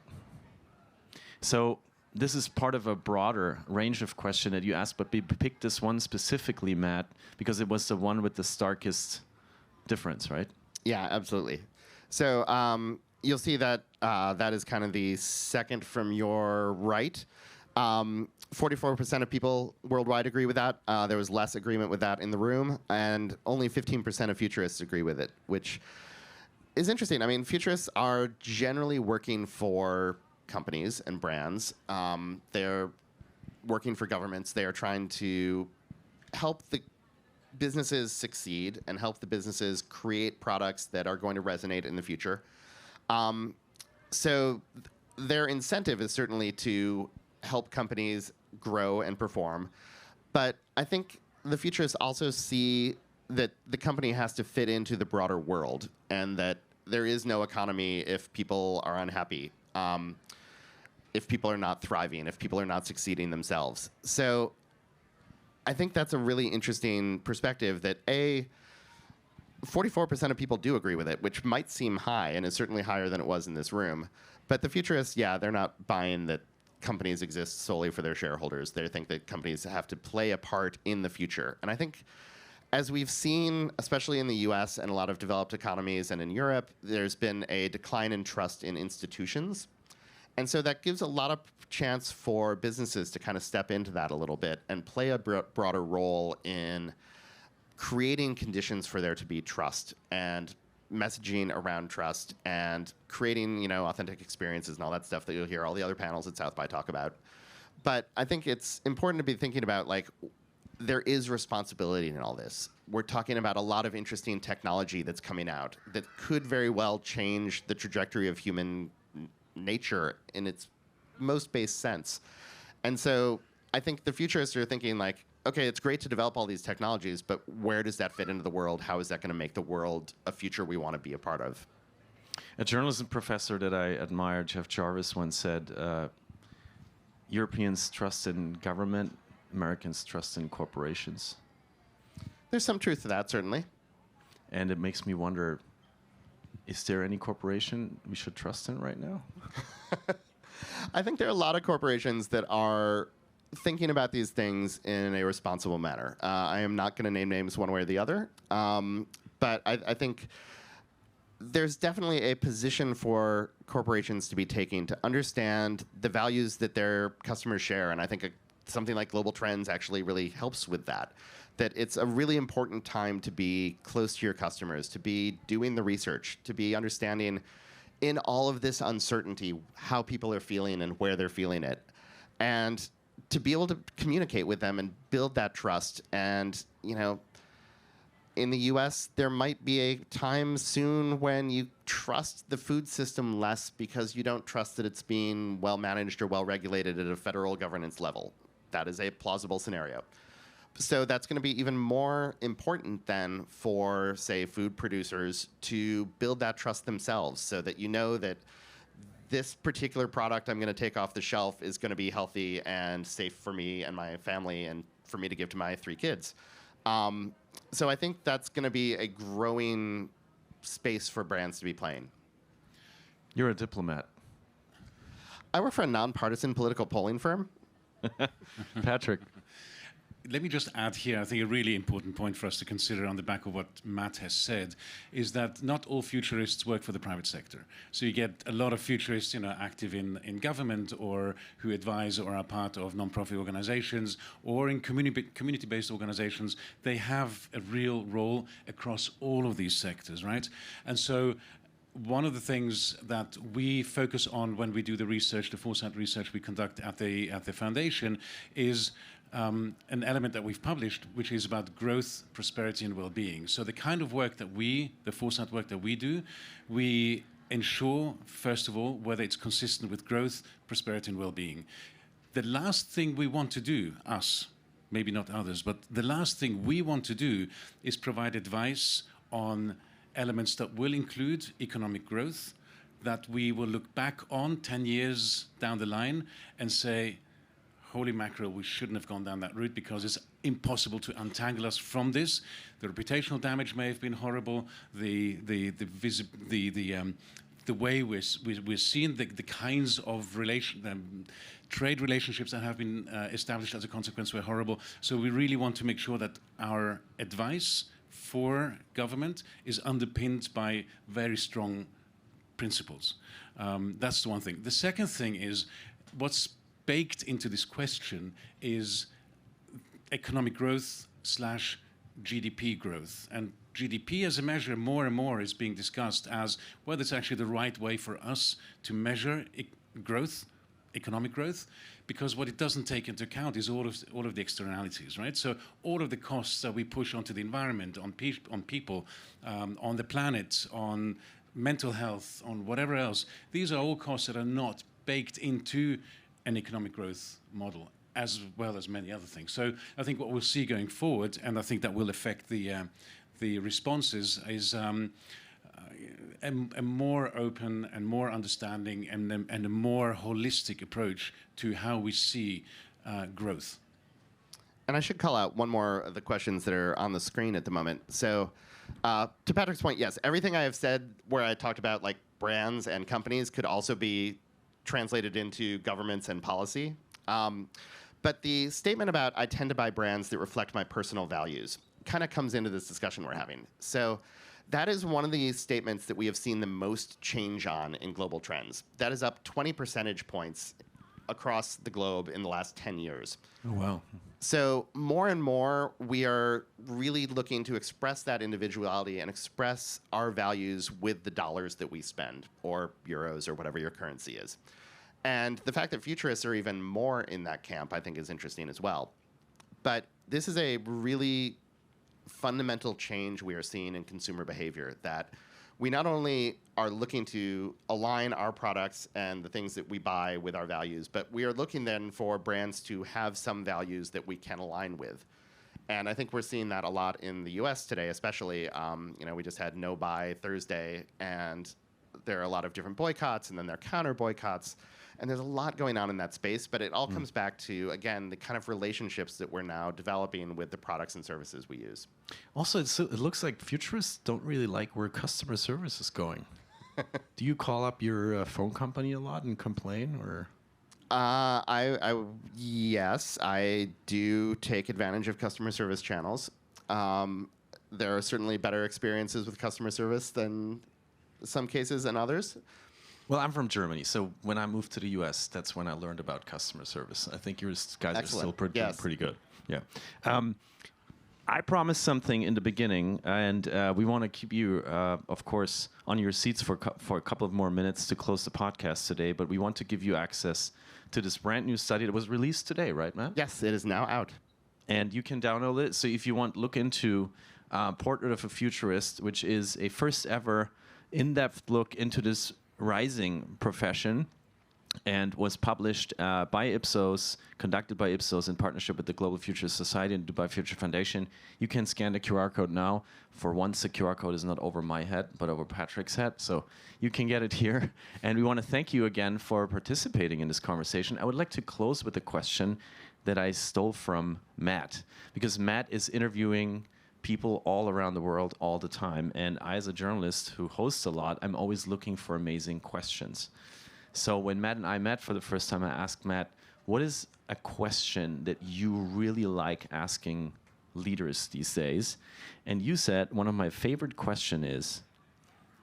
So, this is part of a broader range of questions that you asked, but we picked this one specifically, Matt, because it was the one with the starkest difference, right? Yeah, absolutely. So you'll see that that is kind of the second from your right. 44% of people worldwide agree with that. There was less agreement with that in the room, and only 15% of futurists agree with it, which is interesting. I mean, futurists are generally working for companies and brands. They're working for governments. They are trying to help the businesses succeed and help the businesses create products that are going to resonate in the future. So their incentive is certainly to help companies grow and perform. But I think the futurists also see that the company has to fit into the broader world and that there is no economy if people are unhappy, if people are not thriving, if people are not succeeding themselves. So I think that's a really interesting perspective that 44% of people do agree with it, which might seem high and is certainly higher than it was in this room. But the futurists, yeah, they're not buying that companies exist solely for their shareholders. They think that companies have to play a part in the future. And I think as we've seen, especially in the US and a lot of developed economies and in Europe, there's been a decline in trust in institutions. And so that gives a lot of chance for businesses to kind of step into that a little bit and play a broader role in creating conditions for there to be trust and messaging around trust and creating, you know, authentic experiences and all that stuff that you'll hear all the other panels at South by talk about. But I think it's important to be thinking about, like, there is responsibility in all this. We're talking about a lot of interesting technology that's coming out that could very well change the trajectory of human nature in its most base sense. And so I think the futurists are thinking, like, okay, it's great to develop all these technologies, but where does that fit into the world? How is that going to make the world a future we want to be a part of? A journalism professor that I admire, Jeff Jarvis, once said, Europeans trust in government, Americans trust in corporations. There's some truth to that, certainly. And it makes me wonder, is there any corporation we should trust in right now? I think there are a lot of corporations that are thinking about these things in a responsible manner. I am not going to name names one way or the other, but I think there's definitely a position for corporations to be taking to understand the values that their customers share, and I think something like Global Trends actually really helps with that. That it's a really important time to be close to your customers, to be doing the research, to be understanding in all of this uncertainty how people are feeling and where they're feeling it, and to be able to communicate with them and build that trust. And, you know, in the US, there might be a time soon when you trust the food system less because you don't trust that it's being well managed or well regulated at a federal governance level. that is a plausible scenario. So that's going to be even more important then for, say, food producers to build that trust themselves so that you know that this particular product I'm going to take off the shelf is going to be healthy and safe for me and my family and for me to give to my 3 kids. So I think that's going to be a growing space for brands to be playing. You're a diplomat. I work for a nonpartisan political polling firm. Patrick. Let me just add here, I think a really important point for us to consider on the back of what Matt has said is that not all futurists work for the private sector. So you get a lot of futurists, active in government or who advise or are part of non-profit organizations or in community-based organizations. They have a real role across all of these sectors, right? And so one of the things that we focus on when we do the research, the foresight research we conduct at the foundation, is an element that we've published, which is about growth, prosperity, and well-being. So the kind of work that the foresight work that we do, we ensure, first of all, whether it's consistent with growth, prosperity, and well-being. The last thing we want to do, us, maybe not others, but the last thing we want to do is provide advice on elements that will include economic growth, that we will look back on 10 years down the line and say, holy mackerel, we shouldn't have gone down that route because it's impossible to untangle us from this. The reputational damage may have been horrible. The way we're seeing the kinds of trade relationships that have been established as a consequence were horrible. So we really want to make sure that our advice for government is underpinned by very strong principles. That's the one thing. The second thing is what's baked into this question is economic growth / GDP growth. And GDP as a measure more and more is being discussed as whether it's actually the right way for us to measure growth, economic growth, because what it doesn't take into account is all of the externalities, right? So all of the costs that we push onto the environment, on people, on the planet, on mental health, on whatever else, these are all costs that are not baked into an economic growth model, as well as many other things. So I think what we'll see going forward, and I think that will affect the responses, is a more open and more understanding and a more holistic approach to how we see growth. And I should call out one more of the questions that are on the screen at the moment. So to Patrick's point, yes, everything I have said where I talked about like brands and companies could also be translated into governments and policy. But the statement about I tend to buy brands that reflect my personal values kind of comes into this discussion we're having. So that is one of the statements that we have seen the most change on in global trends. That is up 20 percentage points across the globe in the last 10 years. Oh, wow. So more and more, we are really looking to express that individuality and express our values with the dollars that we spend, or euros, or whatever your currency is. And the fact that futurists are even more in that camp, I think, is interesting as well. But this is a really fundamental change we are seeing in consumer behavior, that we not only are looking to align our products and the things that we buy with our values, but we are looking then for brands to have some values that we can align with. And I think we're seeing that a lot in the US today, especially. We just had No Buy Thursday, and there are a lot of different boycotts, and then there are counter boycotts. And there's a lot going on in that space, but it all comes back to, again, the kind of relationships that we're now developing with the products and services we use. Also, it looks like futurists don't really like where customer service is going. Do you call up your phone company a lot and complain, or? Yes, I do take advantage of customer service channels. There are certainly better experiences with customer service than some cases and others. Well, I'm from Germany, so when I moved to the U.S., that's when I learned about customer service. I think you guys are still pretty good. Yeah. I promised something in the beginning, and we want to keep you, of course, on your seats for a couple of more minutes to close the podcast today, but we want to give you access to this brand new study that was released today, right, Matt? Yes, it is now out. And you can download it. So if you want, look into Portrait of a Futurist, which is a first ever in-depth look into this rising profession. and was published by Ipsos, conducted by Ipsos in partnership with the Global Foresight Society and Dubai Future Foundation. You can scan the QR code now. For once, the QR code is not over my head, but over Patrick's head, so you can get it here. And we want to thank you again for participating in this conversation. I would like to close with a question that I stole from Matt, because Matt is interviewing people all around the world all the time, and I, as a journalist who hosts a lot, I'm always looking for amazing questions. So when Matt and I met for the first time, I asked Matt, what is a question that you really like asking leaders these days? And you said, one of my favorite questions is,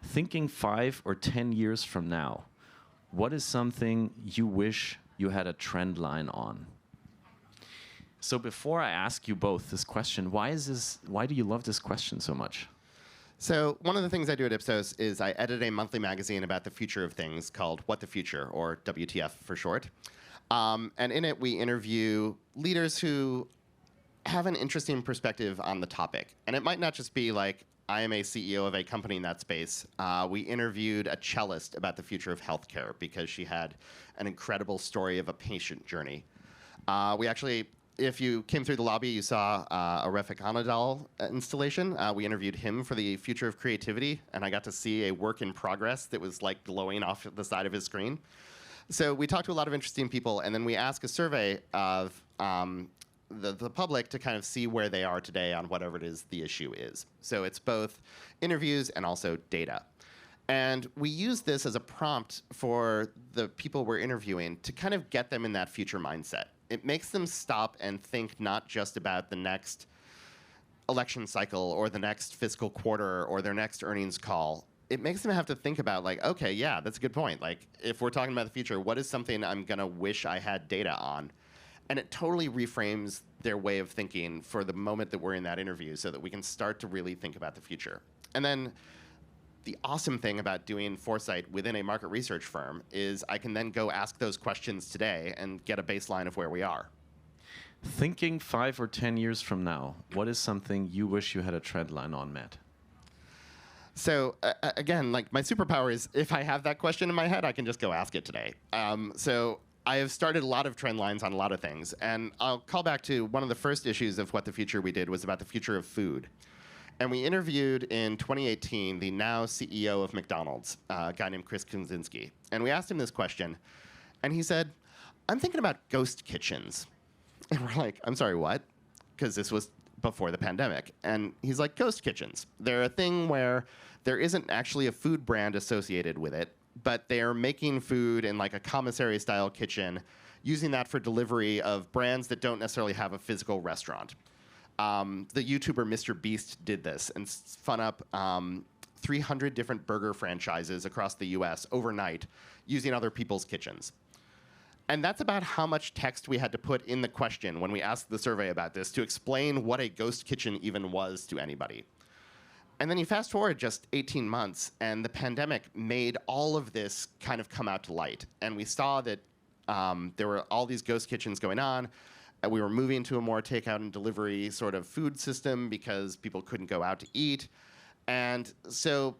thinking 5 or 10 years from now, what is something you wish you had a trend line on? So before I ask you both this question, why do you love this question so much? So one of the things I do at Ipsos is I edit a monthly magazine about the future of things called What the Future, or WTF for short. And in it, we interview leaders who have an interesting perspective on the topic. And it might not just be like, I am a CEO of a company in that space. We interviewed a cellist about the future of healthcare because she had an incredible story of a patient journey. We actually, if you came through the lobby, you saw a Refik Anadol installation. We interviewed him for the future of creativity, and I got to see a work in progress that was like glowing off the side of his screen. So we talked to a lot of interesting people, and then we asked a survey of the public to kind of see where they are today on whatever it is the issue is. So it's both interviews and also data. And we use this as a prompt for the people we're interviewing to kind of get them in that future mindset. It makes them stop and think not just about the next election cycle or the next fiscal quarter or their next earnings call. It makes them have to think about, like, okay, yeah, that's a good point. Like, if we're talking about the future, what is something I'm going to wish I had data on? And it totally reframes their way of thinking for the moment that we're in that interview so that we can start to really think about the future. And then the awesome thing about doing foresight within a market research firm is I can then go ask those questions today and get a baseline of where we are. Thinking 5 or 10 years from now, what is something you wish you had a trend line on, Matt? So again, like, my superpower is if I have that question in my head, I can just go ask it today. So I have started a lot of trend lines on a lot of things. And I'll call back to one of the first issues of What the Future we did was about the future of food. And we interviewed in 2018 the now CEO of McDonald's, a guy named Chris Kunczynski. And we asked him this question. And he said, I'm thinking about ghost kitchens. And we're like, I'm sorry, what? Because this was before the pandemic. And he's like, ghost kitchens. They're a thing where there isn't actually a food brand associated with it, but they are making food in like a commissary-style kitchen, using that for delivery of brands that don't necessarily have a physical restaurant. The YouTuber Mr. Beast did this and spun up 300 different burger franchises across the US overnight using other people's kitchens. And that's about how much text we had to put in the question when we asked the survey about this to explain what a ghost kitchen even was to anybody. And then you fast forward just 18 months, and the pandemic made all of this kind of come out to light. And we saw that there were all these ghost kitchens going on. And we were moving to a more takeout and delivery sort of food system because people couldn't go out to eat. And so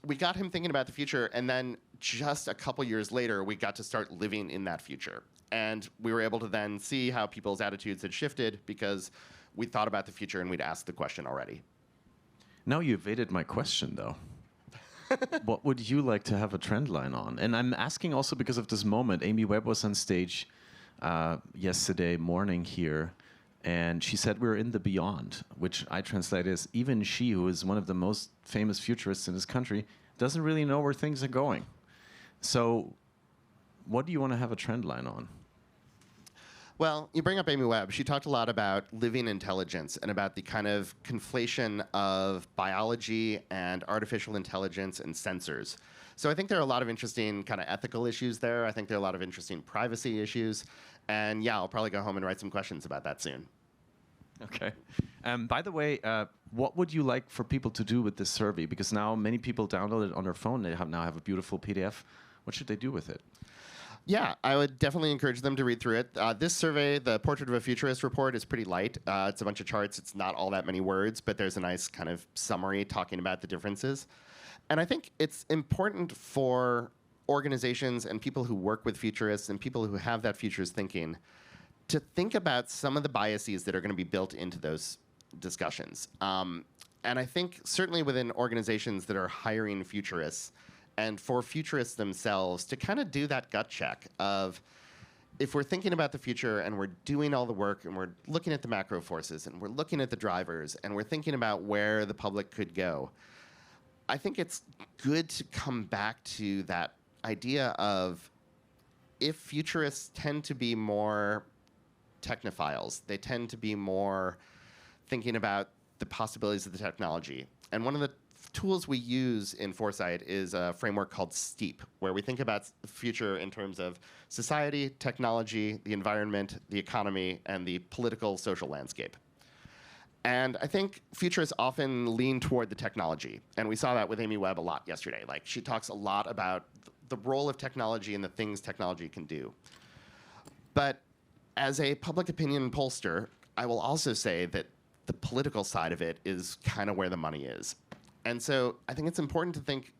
we got him thinking about the future, and then just a couple years later, we got to start living in that future. And we were able to then see how people's attitudes had shifted because we thought about the future and we'd asked the question already. Now you evaded my question, though. What would you like to have a trend line on? And I'm asking also because of this moment. Amy Webb was on stage yesterday morning here, and she said we're in the beyond, which I translate as even she, who is one of the most famous futurists in this country, doesn't really know where things are going. So what do you want to have a trend line on? Well, you bring up Amy Webb. She talked a lot about living intelligence and about the kind of conflation of biology and artificial intelligence and sensors. So I think there are a lot of interesting kind of ethical issues there. I think there are a lot of interesting privacy issues. And yeah, I'll probably go home and write some questions about that soon. Okay. By the way, what would you like for people to do with this survey? Because now many people download it on their phone. They now have a beautiful PDF. What should they do with it? Yeah, I would definitely encourage them to read through it. This survey, the Portrait of a Futurist report, is pretty light. It's a bunch of charts. It's not all that many words, but there's a nice kind of summary talking about the differences. And I think it's important for organizations and people who work with futurists and people who have that futurist thinking to think about some of the biases that are going to be built into those discussions. And I think certainly within organizations that are hiring futurists and for futurists themselves to kind of do that gut check of, if we're thinking about the future and we're doing all the work and we're looking at the macro forces and we're looking at the drivers and we're thinking about where the public could go, I think it's good to come back to that idea of, if futurists tend to be more technophiles, they tend to be more thinking about the possibilities of the technology. And one of the tools we use in Foresight is a framework called STEEP, where we think about the future in terms of society, technology, the environment, the economy, and the political social landscape. And I think futurists often lean toward the technology. And we saw that with Amy Webb a lot yesterday. Like, she talks a lot about the role of technology and the things technology can do. But as a public opinion pollster, I will also say that the political side of it is kind of where the money is. And so I think it's important to think,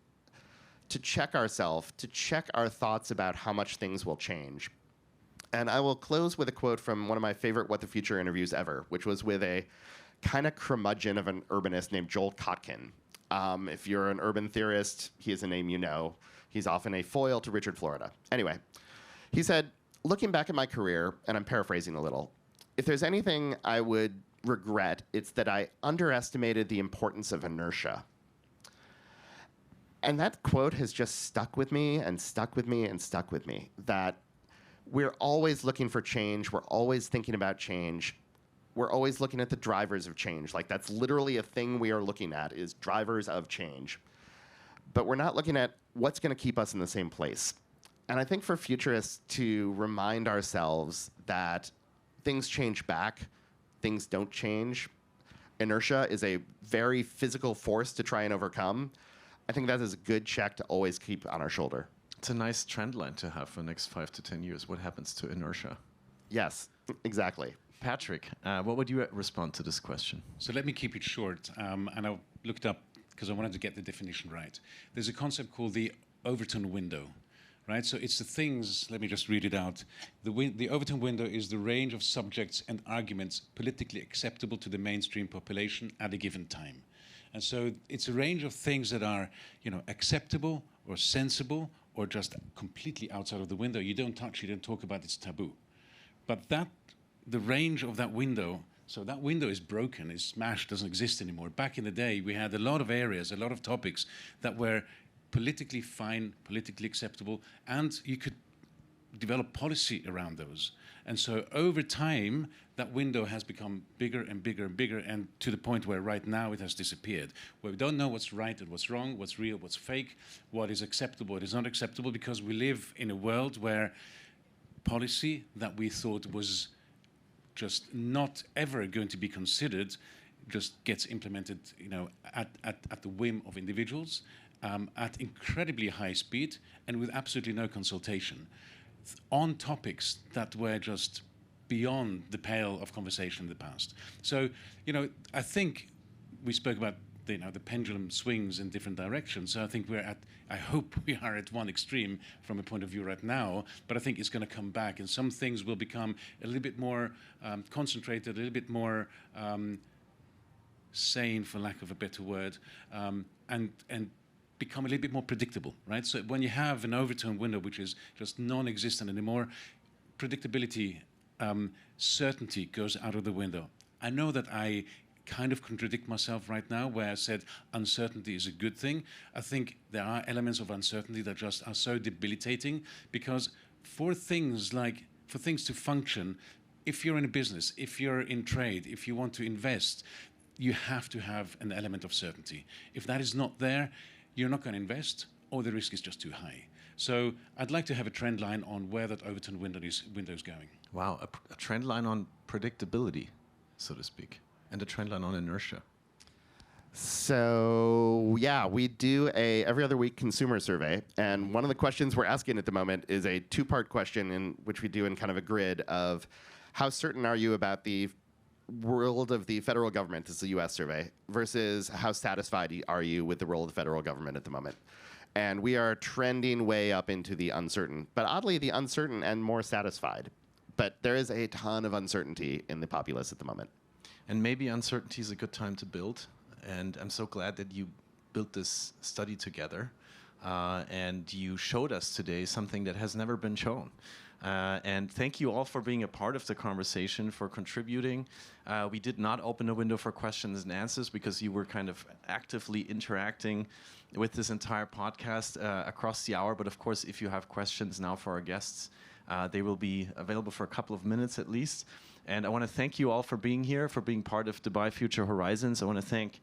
to check ourselves, to check our thoughts about how much things will change. And I will close with a quote from one of my favorite What the Future interviews ever, which was with a kind of curmudgeon of an urbanist named Joel Kotkin. If you're an urban theorist, he is a name you know. He's often a foil to Richard Florida. Anyway, he said, looking back at my career, and I'm paraphrasing a little, if there's anything I would regret, it's that I underestimated the importance of inertia. And that quote has just stuck with me and stuck with me and stuck with me, that we're always looking for change. We're always thinking about change. We're always looking at the drivers of change. Like, that's literally a thing we are looking at, is drivers of change. But we're not looking at what's going to keep us in the same place. And I think for futurists to remind ourselves that things change back, things don't change. Inertia is a very physical force to try and overcome. I think that is a good check to always keep on our shoulder. It's a nice trend line to have for the next 5 to 10 years. What happens to inertia? Yes, exactly. Patrick, what would you respond to this question? So let me keep it short. And I looked up, because I wanted to get the definition right. There's a concept called the Overton window. Right? So it's the things, let me just read it out. The Overton window is the range of subjects and arguments politically acceptable to the mainstream population at a given time. And so it's a range of things that are, acceptable or sensible or just completely outside of the window. You don't touch, you don't talk about, it's taboo. But the range of that window, so that window is broken, is smashed, doesn't exist anymore. Back in the day, we had a lot of areas, a lot of topics that were politically fine, politically acceptable, and you could develop policy around those. And so over time, that window has become bigger and bigger and bigger, and to the point where right now it has disappeared, where we don't know what's right and what's wrong, what's real, what's fake, what is acceptable, what is not acceptable, because we live in a world where policy that we thought was just not ever going to be considered just gets implemented, at the whim of individuals, at incredibly high speed and with absolutely no consultation on topics that were just beyond the pale of conversation in the past. So, I think we spoke about the pendulum swings in different directions. So I think I hope we are at one extreme from a point of view right now, but I think it's going to come back, and some things will become a little bit more concentrated, a little bit more sane, for lack of a better word, and become a little bit more predictable, right? So when you have an Overton window which is just non-existent anymore, predictability, certainty goes out of the window. I know that I kind of contradict myself right now, where I said uncertainty is a good thing. I think there are elements of uncertainty that just are so debilitating, because for things to function, if you're in a business, if you're in trade, if you want to invest, you have to have an element of certainty. If that is not there, you're not going to invest, or the risk is just too high. So I'd like to have a trend line on where that Overton window is going. Wow, a trend line on predictability, so to speak, and a trend line on inertia. So yeah, we do a every other week consumer survey, and one of the questions we're asking at the moment is a two-part question in which we do in kind of a grid of how certain are you about the world of the federal government, this is a US survey, versus how satisfied are you with the role of the federal government at the moment. And we are trending way up into the uncertain, but oddly, the uncertain and more satisfied. But there is a ton of uncertainty in the populace at the moment. And maybe uncertainty is a good time to build. And I'm so glad that you built this study together. And you showed us today something that has never been shown. And thank you all for being a part of the conversation, for contributing. We did not open a window for questions and answers because you were kind of actively interacting with this entire podcast across the hour. But of course, if you have questions now for our guests, they will be available for a couple of minutes at least. And I want to thank you all for being here, for being part of Dubai Future Horizons. I want to thank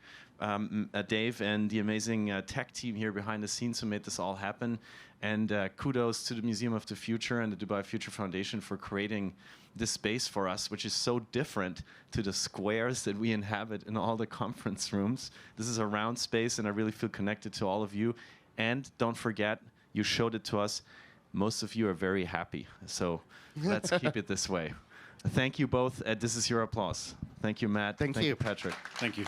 Dave and the amazing tech team here behind the scenes who made this all happen. And kudos to the Museum of the Future and the Dubai Future Foundation for creating this space for us, which is so different to the squares that we inhabit in all the conference rooms. This is a round space, and I really feel connected to all of you. And don't forget, you showed it to us. Most of you are very happy. So let's keep it this way. Thank you both. This is your applause. Thank you, Matt. Thank you, Patrick. Thank you.